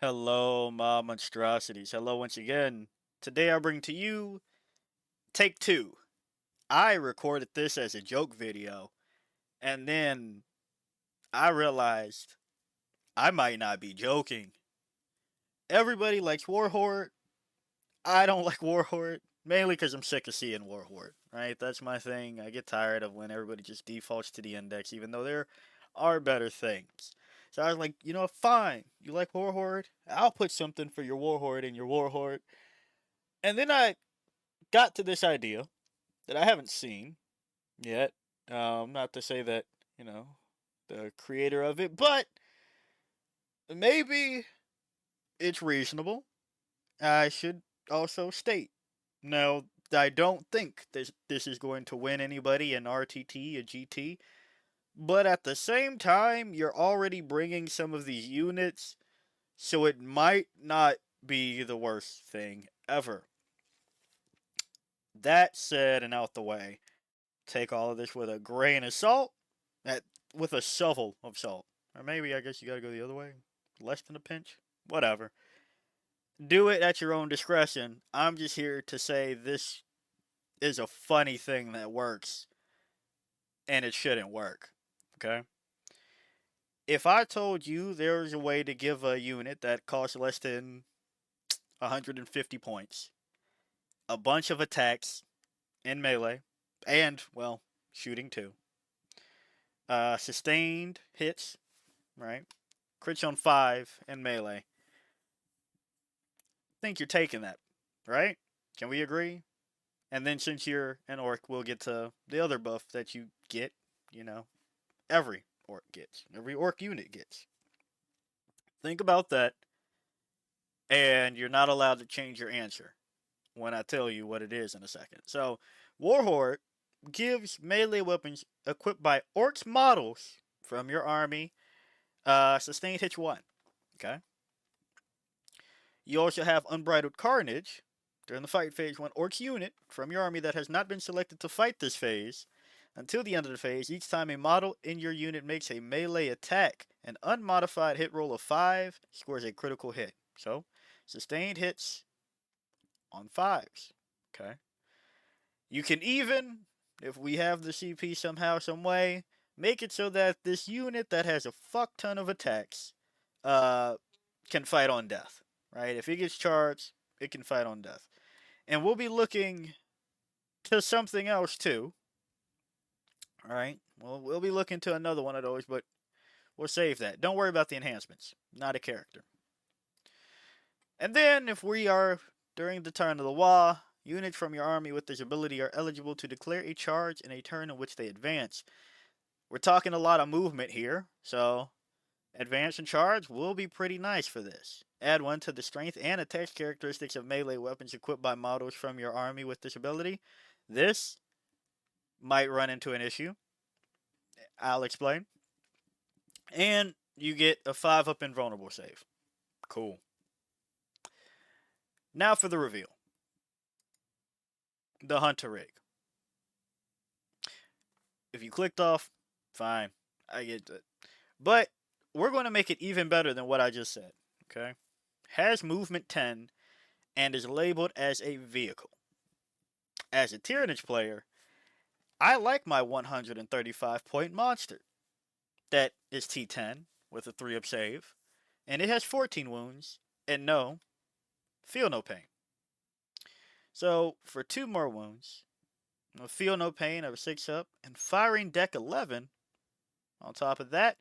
Hello, my monstrosities. Hello once again. Today I bring to you take two. I recorded this as a joke video, and then I realized I might not be joking. Everybody likes Warhorde. I don't like Warhorde, mainly because I'm sick of seeing Warhorde, right? That's my thing. I get tired of when everybody just defaults to the index, even though there are better things. So I was like, fine. You like Warhorde? I'll put something for your Warhorde in your Warhorde. And then I got to this idea that I haven't seen yet. Not to say that, you know, the creator of it, but maybe it's reasonable. I should also state. Now, I don't think this is going to win anybody in RTT or GT, but at the same time, you're already bringing some of these units, so it might not be the worst thing ever. That said and out the way, take all of this with a grain of salt, at, with a shovel of salt. Or maybe I guess you gotta go the other way. Less than a pinch. Whatever. Do it at your own discretion. I'm just here to say this is a funny thing that works, and it shouldn't work. Okay? If I told you there's a way to give a unit that costs less than 150 points, a bunch of attacks in melee, and, well, shooting too, sustained hits, right? Crits on 5 and melee. Think you're taking that, right? Can we agree? And then since you're an orc, we'll get to the other buff that you get, you know, every orc gets. Every orc unit gets. Think about that, and you're not allowed to change your answer when I tell you what it is in a second. So, Warhorde gives melee weapons equipped by orcs models from your army, sustained hits 1. Okay? You also have Unbridled Carnage. During the fight phase, one Orcs unit from your army that has not been selected to fight this phase. Until the end of the phase, each time a model in your unit makes a melee attack, an unmodified hit roll of 5 scores a critical hit. So, sustained hits on 5s. Okay? You can even, if we have the CP somehow, some way, make it so that this unit that has a fuck ton of attacks uh, can fight on death. Right? If it gets charged, it can fight on death. And we'll be looking to something else too. All right. Well, we'll be looking to another one of those, but we'll save that. Don't worry about the enhancements. Not a character. And then, if we are during the turn of the Wa, units from your army with this ability are eligible to declare a charge in a turn in which they advance. We're talking a lot of movement here, so advance and charge will be pretty nice for this. Add 1 to the strength and attack characteristics of melee weapons equipped by models from your army with this ability. This might run into an issue. I'll explain. And you get a 5 up invulnerable save. Cool. Now for the reveal. The Hunter Rig. If you clicked off, fine. I get it. But we're going to make it even better than what I just said. Okay? Has movement 10 and is labeled as a vehicle. As a Tyrannage player, I like my 135 point monster. That is T10 with a 3 up save. And it has 14 wounds. And no, feel no pain. So for 2 more wounds, feel no pain of a 6 up, and firing deck 11 on top of that,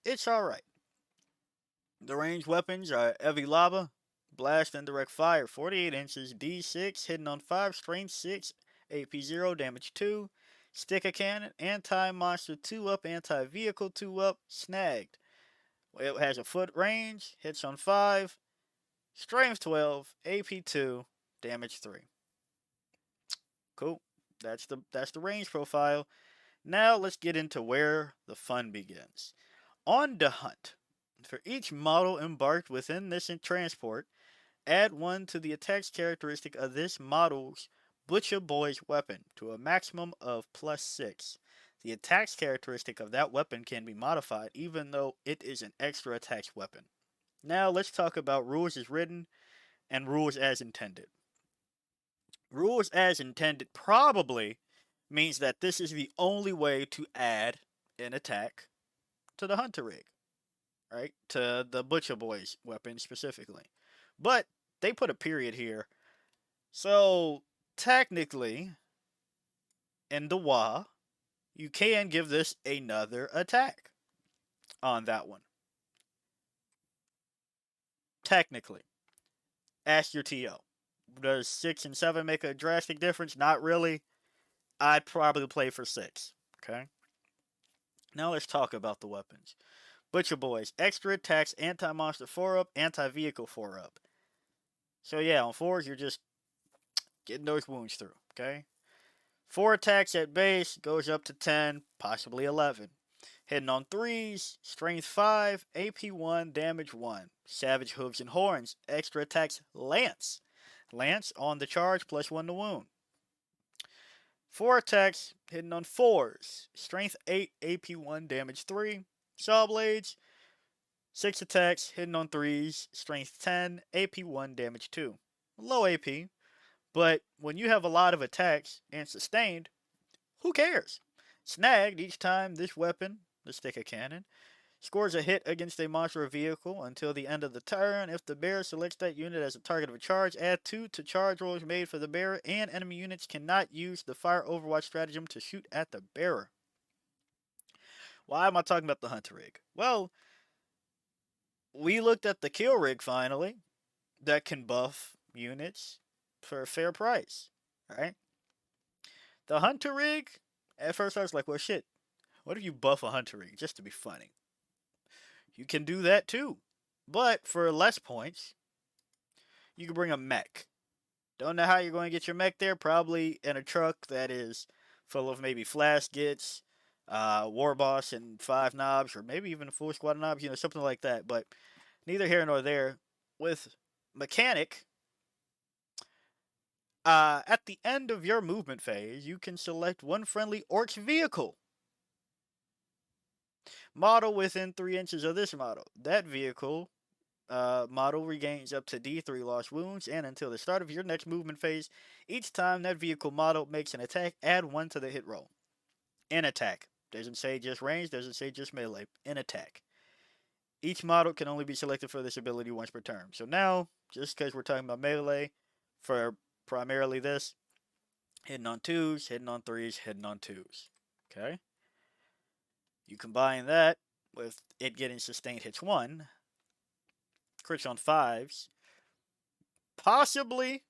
it's alright. The ranged weapons are Heavy Lava, Blast and Direct Fire, 48 inches, D6, hitting on 5, Strength 6, AP 0, Damage 2, Sticker Cannon, Anti-Monster 2 up, Anti-Vehicle 2 up, Snagged. It has a foot range, hits on 5, Strength 12, AP 2, Damage 3. Cool. That's the range profile. Now let's get into where the fun begins. On the hunt, for each model embarked within this transport, add 1 to the attacks characteristic of this model's Butcher Boy's weapon to a maximum of +6. The attacks characteristic of that weapon can be modified even though it is an extra attacks weapon. Now let's talk about rules as written and rules as intended. Rules as intended probably means that this is the only way to add an attack to the Hunter rig, right? To the Butcher Boys weapon specifically. But they put a period here. So technically, in the WA, you can give this another attack on that one. Technically. Ask your TO. Does 6 and 7 make a drastic difference? Not really. I'd probably play for 6. Okay? Now let's talk about the weapons. Butcher Boys, extra attacks, anti-monster 4-up, anti-vehicle 4-up. So yeah, on 4s, you're just getting those wounds through, okay? 4 attacks at base, goes up to 10, possibly 11. Hitting on 3s, strength 5, AP 1, damage 1. Savage Hooves and Horns, extra attacks, Lance. Lance on the charge, plus 1 to wound. 4 attacks, hitting on 4s, strength 8, AP 1, damage 3. Saw Blades, 6 attacks, hitting on 3s, strength 10, AP 1, damage 2. Low AP, but when you have a lot of attacks and sustained, who cares? Snagged each time this weapon, the stick of cannon, scores a hit against a monster or vehicle until the end of the turn. If the bearer selects that unit as a target of a charge, add 2 to charge rolls made for the bearer, and enemy units cannot use the fire overwatch stratagem to shoot at the bearer. Why am I talking about the Hunter rig? Well, we looked at the kill rig finally that can buff units for a fair price. Alright? The Hunter rig, at first I was like, well shit, what if you buff a Hunter rig just to be funny? You can do that too. But for less points, you can bring a mech. Don't know how you're going to get your mech there. Probably in a truck that is full of maybe flaskets, war boss, and 5 knobs, or maybe even a full squad of knobs, something like that. But neither here nor there. With mechanic, at the end of your movement phase, you can select one friendly Orks vehicle model within 3 inches of this model. That vehicle model regains up to D3 lost wounds, and until the start of your next movement phase, each time that vehicle model makes an attack, add 1 to the hit roll. In attack. Doesn't say just range, doesn't say just melee. In attack. Each model can only be selected for this ability once per turn. So now, just because we're talking about melee, for primarily this, hitting on 2s, hitting on 3s, hitting on 2s. Okay? You combine that with it getting sustained hits 1, crits on 5s, possibly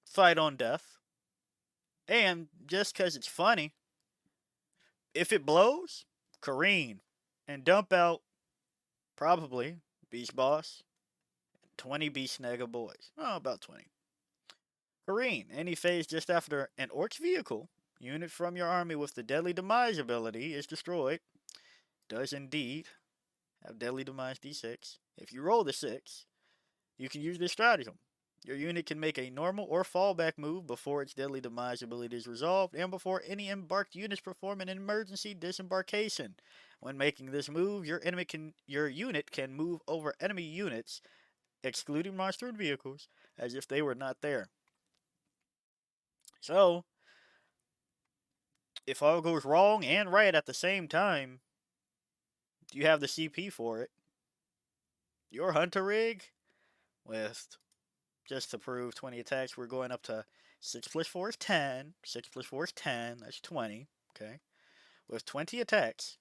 fight on death, and just because it's funny, if it blows, careen and dump out probably Beast Boss, 20 Beast Snagga boys. Oh, about 20. Careen, any phase just after an Orcs vehicle unit from your army with the Deadly Demise ability is destroyed. Does indeed have Deadly Demise D6. If you roll the 6, you can use this stratagem. Your unit can make a normal or fallback move before its Deadly Demise ability is resolved and before any embarked units perform an emergency disembarkation. When making this move, your unit can move over enemy units, excluding monster and vehicles, as if they were not there. So, if all goes wrong and right at the same time, you have the CP for it. Your Hunter rig, with, just to prove 20 attacks, we're going up to 6 plus 4 is 10. 6 plus 4 is 10. That's 20. Okay. With 20 attacks,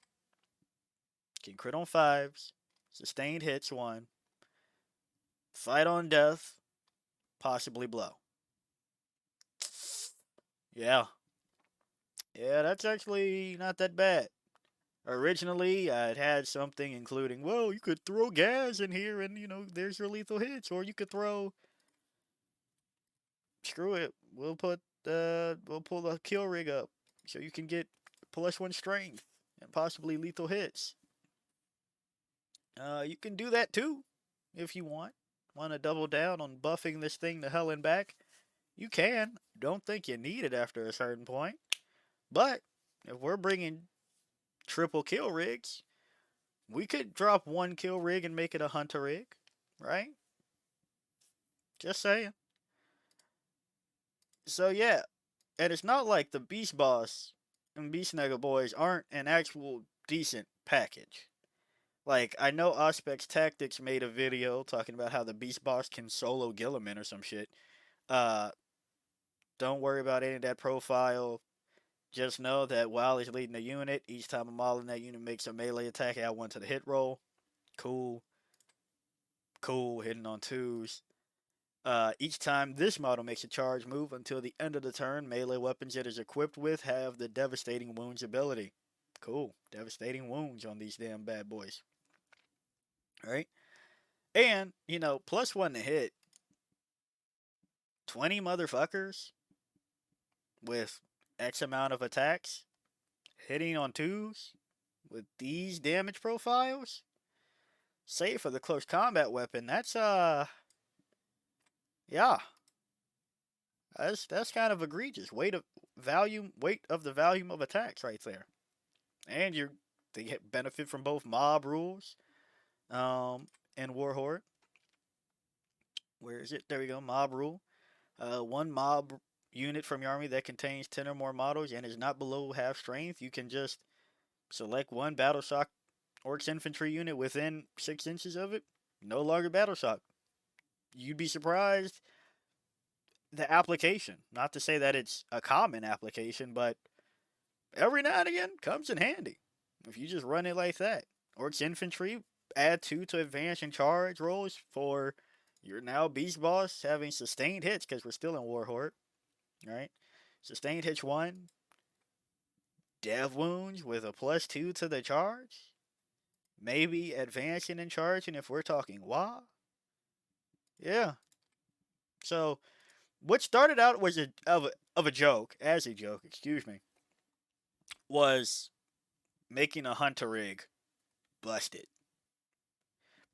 can crit on 5s, sustained hits 1, fight on death, possibly blow. Yeah. Yeah, that's actually not that bad. Originally, I'd had something including, well, you could throw gas in here and, there's your lethal hits. Or you could throw, screw it, we'll pull the kill rig up so you can get +1 strength and possibly lethal hits. You can do that too, if you want. Want to double down on buffing this thing to hell and back? You can. Don't think you need it after a certain point. But if we're bringing triple kill rigs, We could drop one kill rig and make it a hunter rig, right? Just saying. So yeah, and it's not like the Beast Boss and Beast Nugget Boys aren't an actual decent package. Like, I know Auspex Tactics made a video talking about how the Beast Boss can solo Gilliman or some shit. Uh, don't worry about any of that profile. Just know that while he's leading a unit, each time a model in that unit makes a melee attack, add one to the hit roll. Cool. Cool, hitting on twos. Each time this model makes a charge move until the end of the turn, melee weapons it is equipped with have the Devastating Wounds ability. Cool. Devastating Wounds on these damn bad boys. Alright? And, +1 to hit. 20 motherfuckers with X amount of attacks hitting on twos with these damage profiles. Save for the close combat weapon. That's yeah. That's kind of egregious. Weight of the volume of attacks right there. And they get benefit from both mob rules and War Horde. Where is it? There we go. Mob rule. One mob unit from your army that contains 10 or more models and is not below half strength, you can just select one battle shock Orks infantry unit within 6 inches of it. No longer battle shock. You'd be surprised the application. Not to say that it's a common application, but every now and again comes in handy. If you just run it like that. Orks infantry, add 2 to advance and charge rolls for your now Beast Boss having sustained hits, because we're still in War Horde. Right? Sustained hits 1. Dev wounds with a +2 to the charge. Maybe advancing and charging if we're talking WoW. Yeah. So, what started out was of a joke, excuse me, was making a hunter rig busted.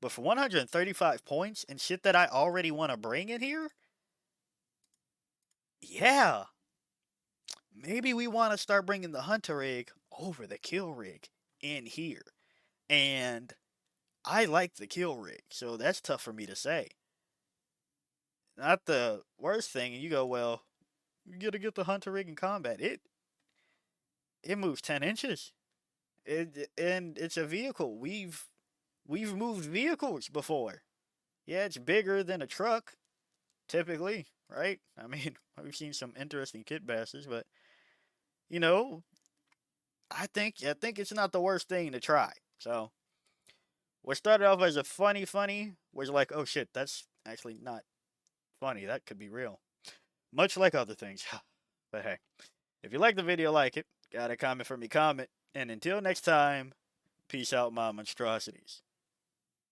But for 135 points and shit that I already want to bring in here, yeah, maybe we want to start bringing the hunter rig over the kill rig in here. And I like the kill rig, so that's tough for me to say. Not the worst thing, and you go, well, you gotta get the hunter rig in combat. It moves 10 inches. And it's a vehicle. We've moved vehicles before. Yeah, it's bigger than a truck, typically, right? I mean, we've seen some interesting kit basses, but you know, I think it's not the worst thing to try. So what started off as a funny was like, oh shit, that's actually not funny. That could be real. Much like other things. But hey, if you like the video, like it. Got a comment for me, comment. And until next time, peace out, my monstrosities.